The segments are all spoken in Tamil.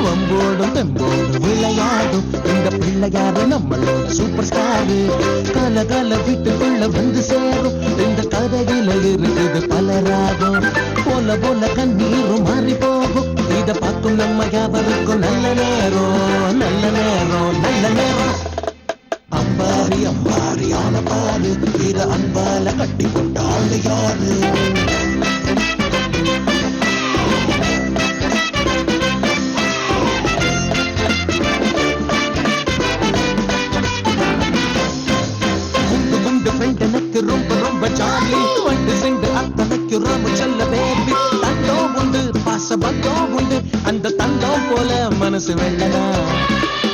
வம்போடும் தெம்போடும் விளையாடும் இந்த பிள்ளையாரு நம்மளோட சூப்பர் ஸ்டாரு. கல கல வீட்டுக்குள்ள வந்து சேரும் இந்த கதையில இருக்குது பல ராகம். போல போல கண்ணீரும் மாறி போகும் இத பார்க்கும் நம்ம யாவருக்கும் நல்ல நேரம் நல்ல நேரம் நல்ல நேரம். அம்பாரி அம்பாரி ஆன பாரு இத அன்பால கட்டி கொண்டாள் யாரு. எனக்கு ரொம்ப ரொம்ப ஜாலி வந்து சென்று அத்தனைக்கு ரொம்ப செல்ல பேபி. தந்தம் உண்டு பாச பந்தம் உண்டு அந்த தந்தம் போல மனசு வெள்ளனா.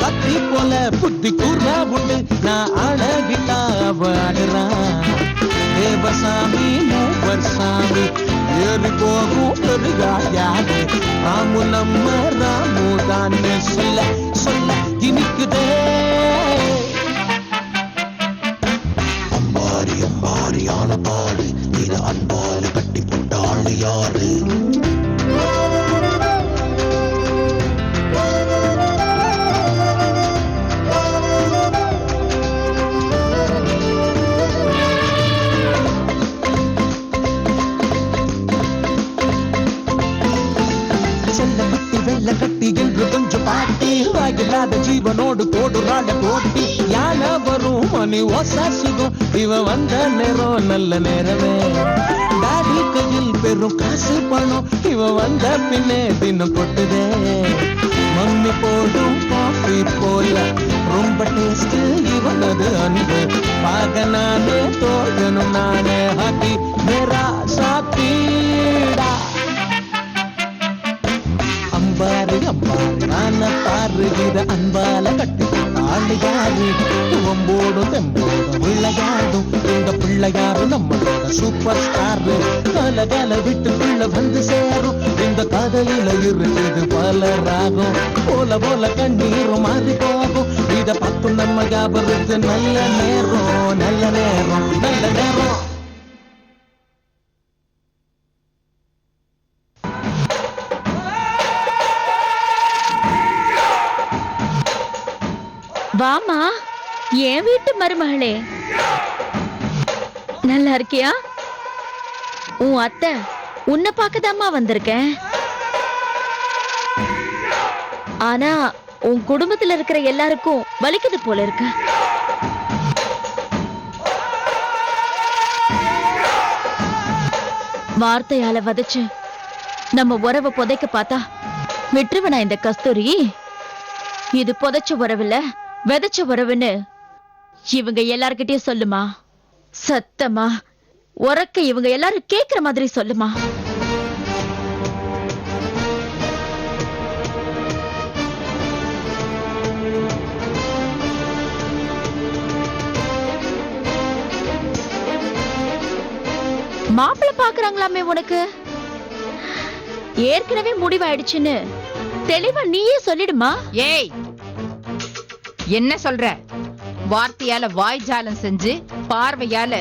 கத்தி போல புத்தி கூர்னா உண்டு நான் அழகிட்டா ஆடுறான். தேவசாமி மூவர் சாமி ஏறி போகும் பெருகாயாது. ராமு நம்ம ராமு தான் சொல்ல சொல்ல இனிக்குதே. அம்பாரியான பாடு இத அன்பால கட்டி போட்டாள் யாரு. வெள்ள கட்டி என்று கொஞ்சம் பாட்டி வாயில்லாத ஜீவனோடு போடுறாட போட்டி. யானை வரும் மணி ஓசா சுகம் இவன் வந்த நேரம் நல்ல நேரமே. டாடி கையில் பெரும் காசு பணம் இவன் வந்த பின்னே தினம் கொட்டுதே. மம்மி போடும் காஃபி போல ரொம்ப டேஸ்ட் இவனது அன்பு. பாக நானே தோழனும் நானே ஹாப்பி மேரா சாப்பிடா. அம்பாரு அம்பாரு நான பாரு இத அன்பால கட்டி போட்டாள் யாரு. வம்போடும் தெம்போடும் விளையாடும் இந்த பிள்ளையாரு நம்மளோட சூப்பர் ஸ்டாரு. கல கல வீட்டுக்குள்ள வந்து சேரும் இந்த காதலில இருக்குது பல ராகம். போல போல கண்ணீரும் மாறி போகும் இத பார்த்து நம்ம யாபருக்கு நல்ல நேரம் நல்ல நேரம் நல்ல நேரம். வாமா என் வீட்டு மருமகளே, நல்லா இருக்கியா? உன் அத்தை உன்னை பார்க்கதாமா வந்திருக்கேன். ஆனா உன் குடும்பத்துல இருக்கிற எல்லாருக்கும் வலிக்குது போல இருக்கு. வார்த்தையால வதச்சு நம்ம உறவை புதைக்க பார்த்தா விட்டுருவனா இந்த கஸ்தூரி? இது புதைச்ச உறவுல விதைச்ச உறவுன்னு இவங்க எல்லார்கிட்டயும் சொல்லுமா. சத்தமா உறக்க இவங்க எல்லாரும் கேக்குற மாதிரி சொல்லுமா. மாப்பிள்ளை பாக்குறாங்களாமே உனக்கு? ஏற்கனவே முடிவாயிடுச்சுன்னு தெளிவா நீயே சொல்லிடுமா. ஏய், என்ன சொல்ற? வார்த்தையால வாய் ஜாலம் செஞ்சு பார்வையால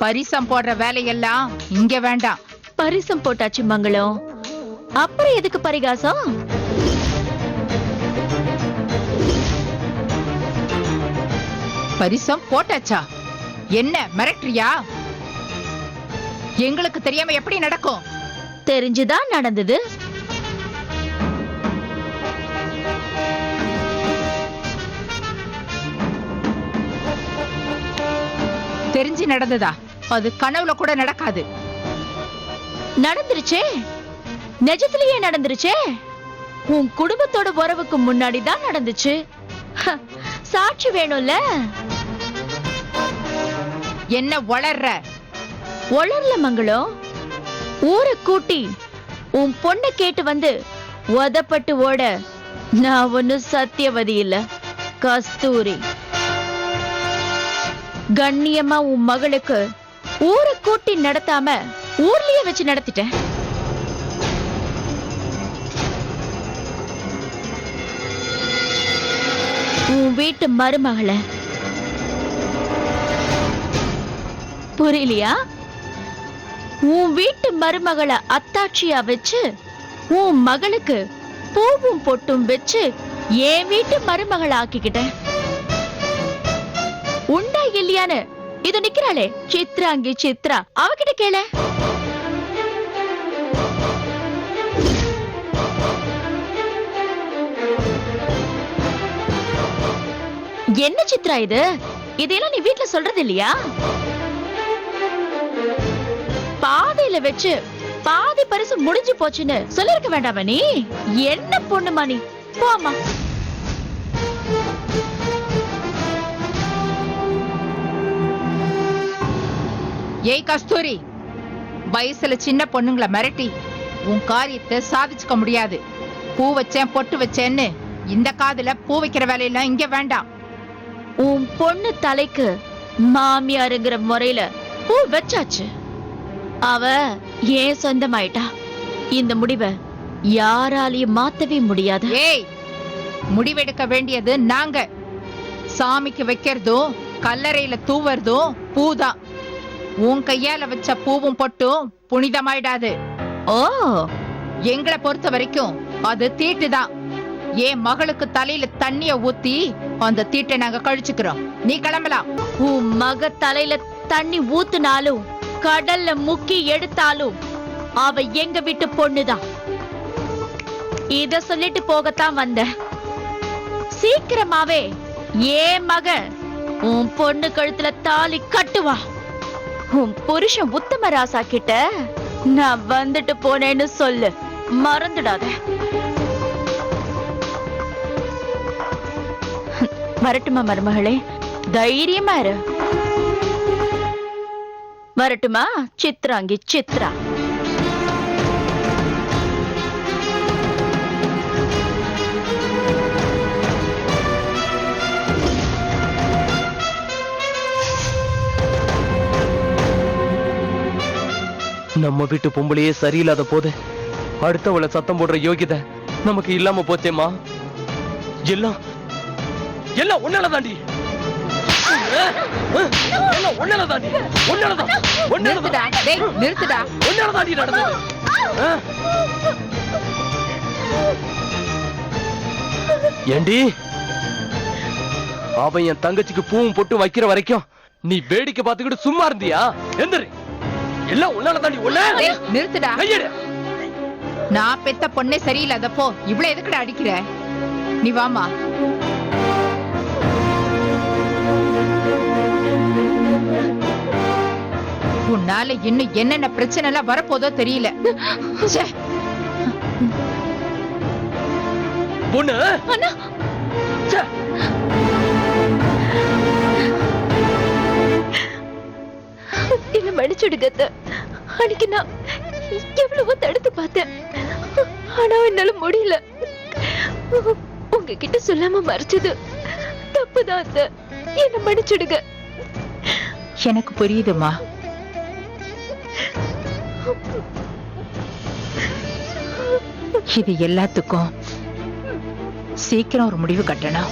பரிசம் போடுற வேலையெல்லாம் இங்க வேண்டாம். பரிசம் போட்டாச்சு மங்களம், அப்புறம் எதுக்கு பரிகாசம்? பரிசம் போட்டாச்சா? என்ன மிரட்டுறியா? எங்களுக்கு தெரியாம எப்படி நடக்கும்? தெரிஞ்சுதான் நடந்தது. தெரிஞ்சு நடந்ததா? அது கனவுல கூட நடக்காது. நடந்துருச்சே, நிஜத்திலேயே நடந்துருச்சே. உன் குடும்பத்தோட உறவுக்கு முன்னாடிதான் நடந்துச்சு. சாட்சி வேணும்ல. என்ன வளர்ற? வளரல மங்களம். ஊரை கூட்டி உன் பொண்ணை கேட்டு வந்து உதப்பட்டு ஓட நான் ஒண்ணு சத்தியவதி இல்ல, கஸ்தூரி. கண்ணியமா உன் மகளுக்கு ஊரை கூட்டி நடத்தாம ஊர்லயே வச்சு நடத்திட்டேன். உன் வீட்டு மருமகளை புரியலையா? உன் வீட்டு மருமகளை அத்தாட்சியா வச்சு உன் மகளுக்கு பூவும் பொட்டும் வச்சு என் வீட்டு மருமகள் ஆக்கிக்கிட்டேன். உண்டா இல்லையான்னு இது நிக்கிறாளே சித்ராங்கி சித்ரா, அவகிட்ட கேள. என்ன சித்ரா இது? இதெல்லாம் நீ வீட்ல சொல்றது இல்லையா? பாதையில வச்சு பாதி பரிசு முடிஞ்சு போச்சுன்னு சொல்லிருக்க வேண்டாமா நீ? என்ன பொண்ணுமா நீ? போமா. ஏய் கஸ்தூரி, வயசுல சின்ன பொண்ணுங்களை மிரட்டி உன் காரியத்தை சாதிச்சுக்க முடியாது. பூ வச்சேன் பொட்டு வச்சேன்னு இந்த காதுல பூ வைக்கிற வேலையெல்லாம் இங்க வேண்டாம். உன் பொண்ணு தலைக்கு மாமியாருங்கிற முறையில பூ வச்சாச்சு. அவ ஏன் சொந்தமாயிட்டா. இந்த முடிவை யாராலையும் மாத்தவே முடியாது. ஏய், முடிவெடுக்க வேண்டியது நாங்க. சாமிக்கு வைக்கிறதும் கல்லறையில தூவறதும் பூதான். உன் கையால வச்ச பூவும் பொட்டும் புனிதமாயிடாது. ஓ, எங்களை பொறுத்த வரைக்கும் அது தீட்டுதான். என் மகளுக்கு தலையில தண்ணிய ஊத்தி அந்த தீட்டை நாங்க கழிச்சுக்கிறோம். நீ கிளம்பலாம். உன் மக தலையில தண்ணி ஊத்துனாலும் கடல்ல முக்கி எடுத்தாலும் அவ எங்க வீட்டு பொண்ணுதான். இத சொல்லிட்டு போகத்தான் வந்த. சீக்கிரமாவே ஏன் மக உன் பொண்ணு கழுத்துல தாலி கட்டுவா. உன் புருஷன் உத்தம ராசா கிட்ட நான் வந்துட்டு போனேன்னு சொல்லு, மறந்துடாத. வரட்டுமா மருமகளே? தைரியமா இரு. வரட்டுமா சித்ராங்கி சித்ரா? நம்ம வீட்டு பொம்பளையே சரியில்லாத போது அடுத்தவளை சத்தம் போடுற யோகிதை நமக்கு இல்லாம போச்சேமா. எல்லாம் எல்லாம் உன்னால தாண்டி. ஏண்டி அவன் என் தங்கச்சிக்கு பூவும் பொட்டு வைக்கிற வரைக்கும் நீ வேடிக்கை பார்த்துக்கிட்டு சும்மா இருந்தியா? எந்திரி. எல்லாம் உன்னால தாண்டி. நிறுத்துடா. நான் பெத்த பொண்ணே சரியில்லாதப்போ இவ்வளவு எதுக்குடா அடிக்கிற? நீ வாமா. உன்னால இன்னும் என்னென்ன பிரச்சனை எல்லாம் வரப்போதோ தெரியல. பொண்ணு என்ன மன்னிச்சுடுங்க. அன்னைக்கு நான் எவ்வளவோ தடுத்து பார்த்தேன், ஆனா என்னால முடியல. உங்ககிட்ட சொல்லாம மறைச்சது தப்புதான். என்ன மன்னிச்சுடுங்க. எனக்கு புரியுதுமா. இது எல்லாத்துக்கும் சீக்கிரம் ஒரு முடிவு கட்டணும்.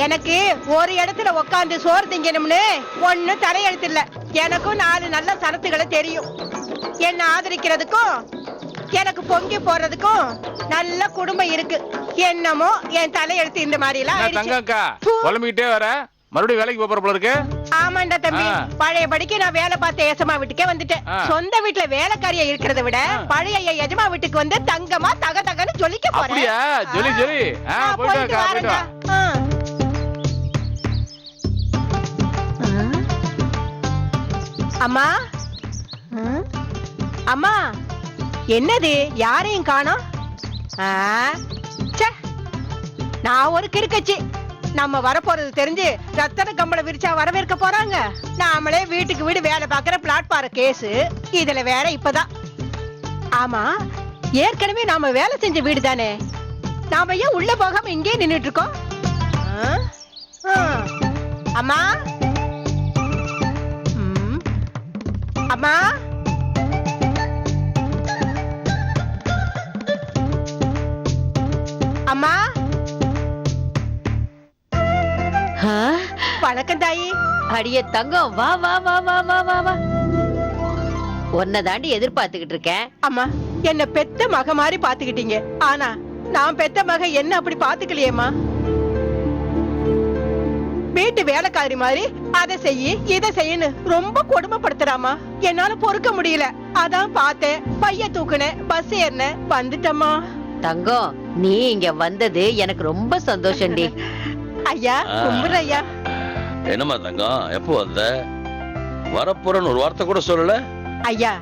எனக்கு ஒரு இடத்துல உட்காந்து சோறு திங்கணும்னு ஒண்ணு தலையெழுத்து இல்ல. எனக்கும் 4 நல்ல சரத்துகளை தெரியும். என்ன ஆதரிக்கிறதுக்கும் எனக்கு பொங்கி போறதுக்கும் நல்ல குடும்பம் இருக்கு. என்னமோ என் தலையெழுத்து இந்த மாதிரி எல்லாம் வர மறுபடியும் வேலைக்கு போற போல இருக்கு. ஆமாண்டா தம்பி, பழையபடிக்கு நான் வேலை பார்த்த எசமா வீட்டுக்கே வந்துட்டேன். சொந்த வீட்டுல வேலைக்காரியா இருக்கிறத விட பழைய எஜமா வீட்டுக்கு வந்து தங்கமா தக தகன்னு ஜொலிக்க போறேன். ஜொலி ஜொலி. போயிட்டு வரேன்டா. அம்மா அம்மா, என்னது யாரையும் காணோம்? நான் ஒரு கிறுக்கச்சி. நம்ம வரப்போறது தெரிஞ்சு ரத்தன கம்பள விரிச்சா வரவேற்க போறாங்க. நாமளே வீட்டுக்கு வீடு வேலை பாக்குற பிளாட்பார கேஸ். இதுல வேற இப்பதான். ஆமா, ஏற்கனவே நாம வேலை செஞ்ச வீடு தானே. நாம ஏன் உள்ள போகாம இங்கே நின்னுட்டு இருக்கோம்? அம்மா அம்மா, அம்மா ஆ, வணக்கம் தாயி. அடியே தங்கம், வா வா வா வா வா வா வா. உன்னை தாண்டி எதிர்பார்த்துக்கிட்டு இருக்கேன். அம்மா என்ன பெத்த மக மாதிரி பாத்துக்கிட்டீங்க. ஆனா நான் பெத்த மக என்ன அப்படி பாத்துக்கலையேம்மா. வீட்டு வேலைக்காரி மாதிரி அதை செய்யி இதை செய்யன்னு ரொம்ப கொடுமைப்படுத்துறாமா. என்னால பொறுக்க முடியல. அதான் பார்த்தேன், பைய தூக்குனேன், பஸ் ஏறினேன், வந்துட்டம்மா. தங்கம், நீ இங்க வந்தது எனக்கு ரொம்ப சந்தோஷம்டி. ஐயா கும்பிடுற ஐயா. என்னம்மா தங்கம், எப்போ வந்த? வரப்போறன்னு ஒரு வார்த்தை கூட சொல்லல. ஐயா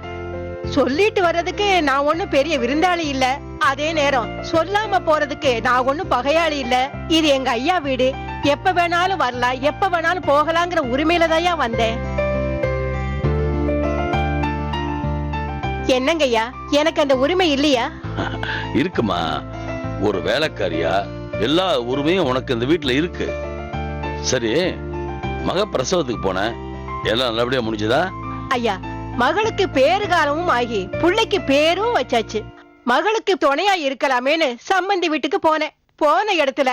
சொல்லிட்டு வர்றதுக்கு நான் ஒண்ணும் பெரிய விருந்தாளி இல்ல. அதே நேரம் சொல்லாம போறதுக்கு நான் ஒண்ணும் பகையாளி இல்ல. இது எங்க ஐயா வீடு. எப்ப வேணாலும் வரலாம், எப்ப வேணாலும் போகலாங்கிற உரிமையில தான் வந்தேன். என்னங்க ஐயா, எனக்கு அந்த உரிமை இல்லையா? இருக்குமா, ஒரு வேலைக்காரியா எல்லா உரிமையும் உனக்கு இந்த வீட்டுல இருக்கு. சரி, மக பிரசவத்துக்கு போன, எல்லாம் நல்லபடியா முடிஞ்சதா? ஐயா, மகளுக்கு பேரு காலமும் ஆகி புள்ளைக்கு பேரும் வச்சாச்சு. மகளுக்கு துணையா இருக்கலாமேன்னு சம்பந்தி வீட்டுக்கு போனேன். போன இடத்துல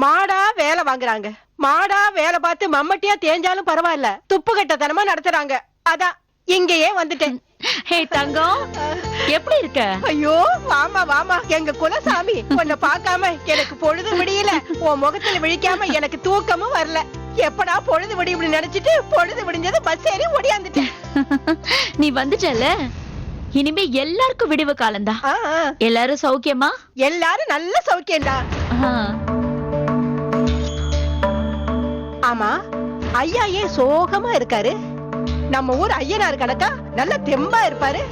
மாடா வேலை வாங்குறாங்க. மாடா வேலை பார்த்து மம்மட்டியா தேஞ்சாலும் பரவாயில்ல, துப்பு கட்டத்தனமா நடத்துறாங்க. அதான் இங்கேயே வந்துட்டேன். ஹே தங்கம், எப்படி இருக்க? ஐயோ வாமா வாமா, எங்க குலசாமி உன்னை பார்க்காம எனக்கு பொழுது விடியல. உன் முகத்துல விழிக்காம எனக்கு தூக்கமும் வரல. எப்படா பொழுது விடியும் நினைச்சிட்டு பொழுது விடிஞ்சது பஸ் ஏறி ஓடியாந்துட்டேன். நீ வந்துட்டல, இனிமே எல்லாருக்கும் விடிவு காலம்தான். எல்லாரும் சௌக்கியமா? எல்லாரும் நல்ல சௌக்கியம்டா. ஆமா, ஐயா ஏன் சோகமா இருக்காரு? நம்ம ஊர் ஐயனார் கணக்கா நல்ல தெம்பா இருப்பாரு.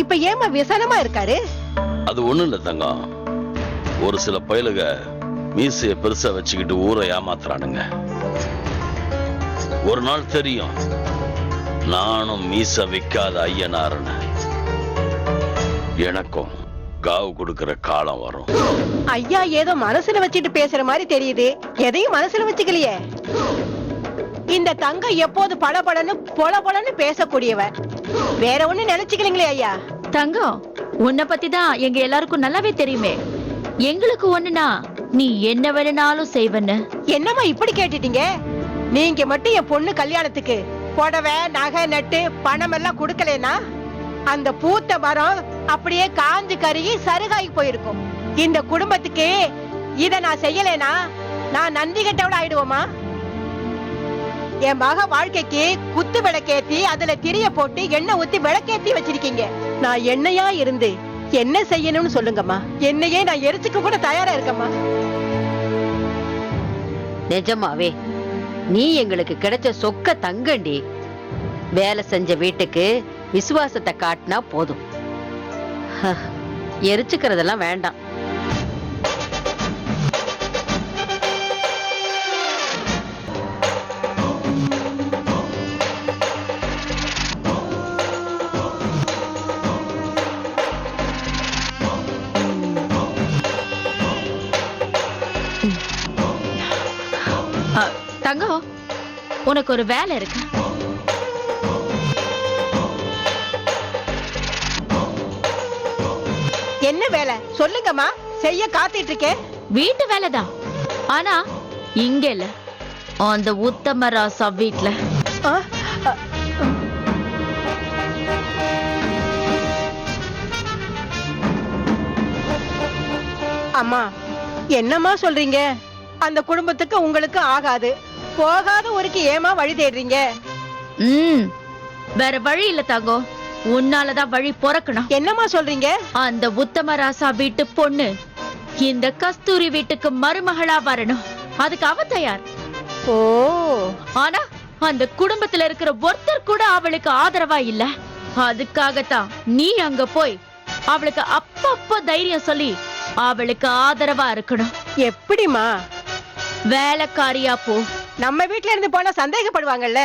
இப்ப ஏமா விசனமா இருக்காரு? அது ஒண்ணும் இல்ல தங்கம், ஒரு சில பயலுக மீசைய பெருசா வச்சுக்கிட்டு ஊரை ஏமாத்துறானுங்க. ஒரு நாள் தெரியும், நானும் மீச வைக்காத ஐயனாருன்னு. எனக்கும் காவு கொடுக்கிற காலம் வரும். ஐயா ஏதோ மனசுல வச்சுட்டு பேசுற மாதிரி தெரியுது. எதையும் மனசுல வச்சுக்கலையே. இந்த தங்கம் எப்போது பளபளன்னு பொலபொலன்னு பேசக்கூடியவ. வேற ஒண்ணு நினைச்சுக்கலீங்களே ஐயா? தங்கம், உன்னை பத்தி தான் எங்க எல்லாருக்கும் நல்லாவே தெரியுமே. எங்களுக்கு ஒண்ணுனா நீ என்ன வேணும்னாலும் செய்வன்னு. என்னம்மா இப்படி கேட்டுட்டீங்க? நீங்க மட்டும் என் பொண்ணு கல்யாணத்துக்கு புடவை நகை நட்டு பணம் எல்லாம் கொடுக்கலனா அந்த பூத்த மரம் அப்படியே காஞ்சு கருகி சருகாகி போயிருக்கும். இந்த குடும்பத்துக்கு இத நான் செய்யலேனா நான் நன்றி கெட்டவள ஆயிடுவோமா? என் மக வாழ்க்கைக்கு குத்து விளக்கேத்தி அதுல திரிய போட்டு எண்ணெய் ஊத்தி விளக்கேத்தி வச்சிருக்கீங்க. நான் எண்ணெயா இருந்து என்ன செய்யணும்னு சொல்லுங்கம்மா. என்னையே நான் எரிச்சுக்க கூட தயாரா இருக்கம்மா. நிஜமாவே நீ எங்களுக்கு கிடைச்ச சொக்க தங்கண்டி. வேலை செஞ்ச வீட்டுக்கு விசுவாசத்தை காட்டினா போதும். எரிச்சுக்கிறதெல்லாம் வேண்டாம். தங்கம், உனக்கு ஒரு வேலை இருக்கு. என்ன வேலை சொல்லுங்கம்மா, செய்ய காத்துட்டு இருக்கேன். வீட்டு வேலைதான், ஆனா இங்க இல்ல, அந்த உத்தம ராசா வீட்ல. அம்மா என்னம்மா சொல்றீங்க? அந்த குடும்பத்துக்கு உங்களுக்கு ஆகாது. போகாத ஊருக்கு ஏமா வழி தேடுறீங்க? வேற வழி இல்ல தங்கம், உன்னாலதான் வழி பொறக்கணும். என்னம்மா சொல்றீங்க? அந்த உத்தம ராசா வீட்டு பொண்ணு இந்த கஸ்தூரி வீட்டுக்கு மருமகளா வரணும். அதுக்கு அவ தயார். ஓ, ஆனா அந்த குடும்பத்துல இருக்கிற ஒருத்தர் கூட அவளுக்கு ஆதரவா இல்ல. அதுக்காகத்தான் நீ அங்க போய் அவளுக்கு அப்பப்போ தைரியம் சொல்லி அவளுக்கு ஆதரவா இருக்கணும். எப்படிமா? வேலைக்காரியா போ. நம்ம வீட்ல இருந்து போனா சந்தேகப்படுவாங்கல்ல.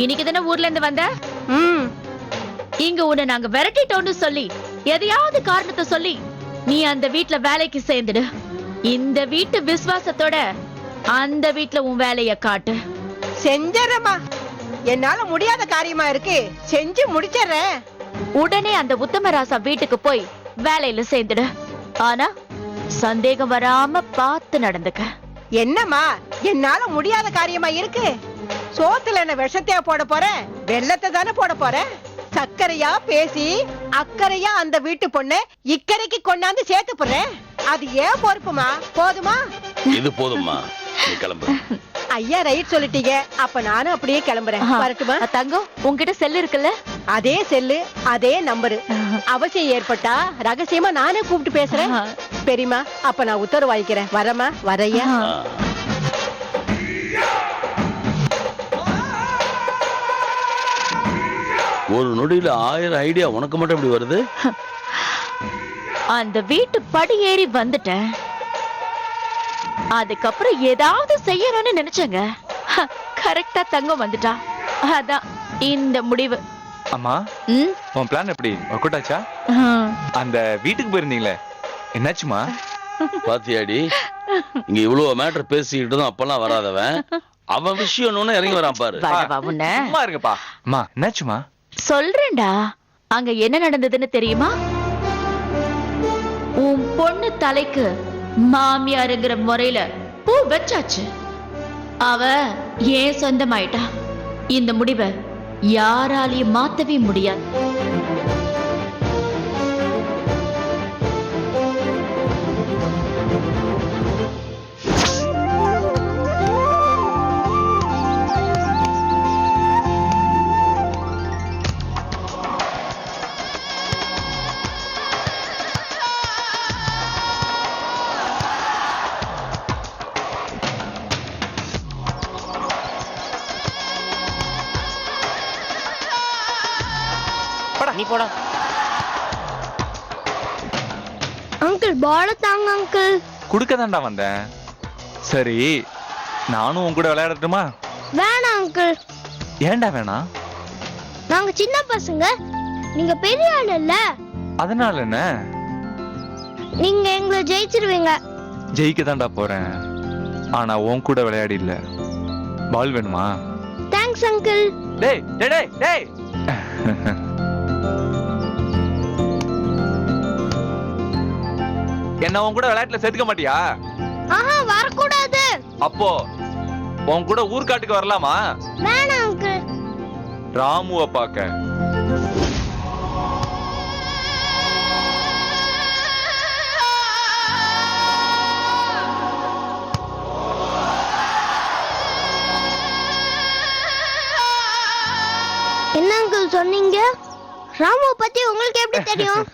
இன்னைக்கு தானே ஊர்ல இருந்து வந்த. இங்க உன்னை நாங்க விரட்டிட்டோம்னு சொல்லி எதையாவது காரணத்தை சொல்லி நீ அந்த வீட்ல வேலைக்கு சேர்ந்துடு. இந்த வீட்டு விசுவாசத்தோட அந்த வீட்ல உன் வேலைய காட்டு. செஞ்சறமா, என்னால முடியாத காரியமா இருக்கு, செஞ்சு முடிச்சறேன். உடனே அந்த உத்தமராசா வீட்டுக்கு போய் வேலையில சேர்ந்துடு. ஆனா சந்தேகம் வராம பார்த்து நடந்துக்க. என்னம்மா என்னால முடியாத காரியமா இருக்கு? சோத்துல என்ன விஷத்தையா போட போறேன்? வெள்ளத்தை தானே போட போறேன். சக்கரையா பேசி அக்கறையா அந்த வீட்டு பொண்ணு இக்கரைக்கு கொண்டாந்து சேர்த்து போடுறேன். அது ஏன் பொறுப்புமா? போதுமா? இது போதும்மா, நீ கிளம்பு. ஐயா ரைட் சொல்லிட்டீங்க. அப்ப நானும் அப்படியே கிளம்புறேன். வரட்டுமா? தங்கம், உன்கிட்ட செல் இருக்குல்ல? அதே செல்லு, அதே நம்பரு. அவசியம் ஏற்பட்டா ரகசியமா நானே கூப்பிட்டு பேசுறேன். பெரியமா, அப்ப நான் உத்தரவு வாங்கிக்கிறேன். வரமா? வரையா? ஒரு நொடியில 1000 ஐடியா உனக்கு மட்டும் எப்படி வருது? அந்த வீட்டு படி ஏறி வந்துட்டேன். அதுக்கப்புறம் ஏதாவது செய்யணும்னு நினைச்சேங்க. கரெக்டா தங்கம் வந்துட்டா. அதான் இந்த முடிவு. அம்மா, உன் பிளான் எப்படி ஒர்க் அவுட் ஆச்சா? அந்த வீட்டுக்கு போயிருந்தீங்களே, என்னாச்சுமா? பாத்தியாடி, இங்க இவ்வளவு மேட்டர் பேசிக்கிட்டு தான் அப்பெல்லாம் வராதவன் அவன் விஷயம் இறங்கி வரான் பாரு. சும்மா இருங்கப்பா. அம்மா, என்னாச்சுமா? சொல்றேன்டா. அங்க என்ன நடந்ததுன்னு தெரியுமா? உன் பொண்ணு தலைக்கு மாமியாருங்கிற முறையில பூ வச்சாச்சு. அவ ஏன் சொந்தமாயிட்டா. இந்த முடிவை யாராலையும் மாத்தவே முடியாது. நீ போடா. அங்கிள் பால தாங்க அங்கிள். குடுக்க தான்டா வந்தேன். சரி, நானும் உன் கூட விளையாடட்டுமா? வேணாம் அங்கிள். ஏன்டா வேணாம்? நாங்க சின்ன பசங்க, நீங்க பெரிய ஆள் இல்ல. அதனால என்ன? நீங்க எங்களை ஜெயிச்சிருவீங்க. ஜெயிக்க தான்டா போறேன். ஆனா உன் கூட விளையாடி இல்ல. பால் வேணுமா? Thanks uncle. டேய் டேய் டேய் டேய். என்ன உன் கூட விளையாட்டுல சேர்த்துக்க மாட்டியா? ஆஹா, வரக்கூடாது. அப்போ உன் கூட ஊர்காட்டுக்கு வரலாமா? வேணாம் அங்கிள். ராமுவ பாக்க. என்ன அங்கிள் சொன்னீங்க? ராமுவ பத்தி உங்களுக்கு எப்படி தெரியும்?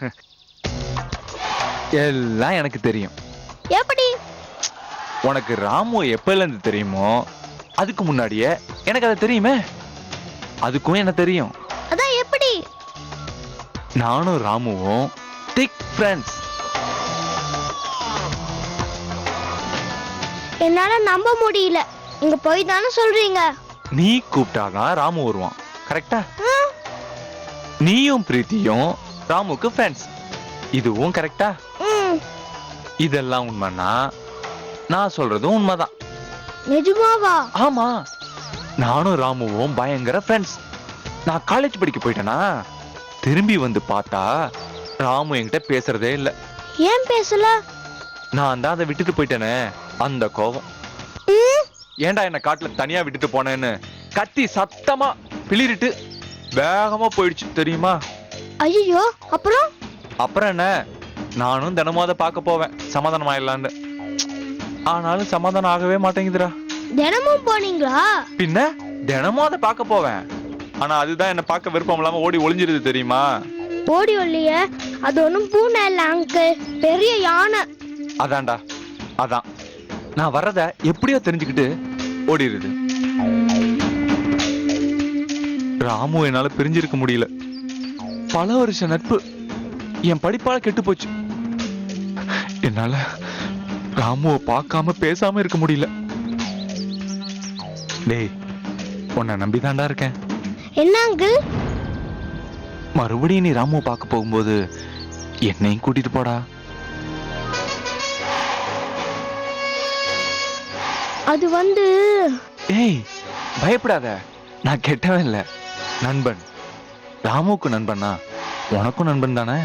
எல்லாம் எனக்கு தெரியும். எப்படி? உனக்கு ராமு எப்பல இருந்து தெரியுமோ அதுக்கு முன்னாடியே எனக்கு அது தெரியுமே. அதுக்கும் என்ன தெரியும். அதான் எப்படி? நானும் ராமுவும் திக் ஃப்ரெண்ட்ஸ். என்னால நம்ப முடியல. இங்க போய் தானே சொல்றீங்க. நீ கூப்பிட்டாதான் ராமு வருவான். கரெக்டா? நீயும் பிரீத்தியும் ராமுக்கு ஃப்ரெண்ட்ஸ். இதுவும் கரெக்டா? இதெல்லாம் உண்மைன்னா நான் சொல்றதும் உண்மைதான். நிஜமாவா? ஆமா, நானும் ராமுவும் பயங்கர ஃப்ரெண்ட்ஸ். நான் காலேஜ் படிக்க போயிட்டேனா, திரும்பி வந்து பார்த்தா ராமு என்கிட்ட பேசுறதே இல்ல. ஏன் பேசல? நான் தான் அதை விட்டுட்டு போயிட்டேனே, அந்த கோபம். ஏன்டா என்ன காட்டுல தனியா விட்டுட்டு போனேன்னு கத்தி சத்தமா பிளிரிட்டு வேகமா போயிடுச்சு தெரியுமா? ஐயோ, அப்புறம்? அப்புறம் என்ன, நானும் தினமும் அதை பார்க்க போவேன் சமாதானம் ஆயிடலான்னு. ஆனாலும் சமாதானம் ஆகவே மாட்டேங்குதுடா. தினமும் போனீங்களா? பின்ன தினமும் அதை பார்க்க போவேன். ஆனா அதுதான் என்ன பார்க்க விருப்பம் இல்லாம ஓடி ஒளிஞ்சிருது தெரியுமா? ஓடி ஒல்லிய, அது ஒண்ணும் பூனை இல்ல அங்கிள், பெரிய யானை. அதான்டா, அதான் நான் வர்றத எப்படியோ தெரிஞ்சுக்கிட்டு ஓடிடுது. ராமு என்னால பிரிஞ்சிருக்க முடியல. பல வருஷ நட்பு என் படிப்பால கெட்டு போச்சு. என்னால ராமுவை பார்க்காம பேசாம இருக்க முடியல. டேய், உன்னை நம்பிதான்டா இருக்கேன். என்ன அங்கிள்? மறுபடியும் நீ ராமுவை பார்க்க போகும்போது என்னையும் கூட்டிட்டு போடா. அது வந்து ஏய், பயப்படாத, நான் கெட்டவன் இல்ல, நண்பன். ராமுவுக்கு நண்பன்னா உனக்கும் நண்பன் தானே?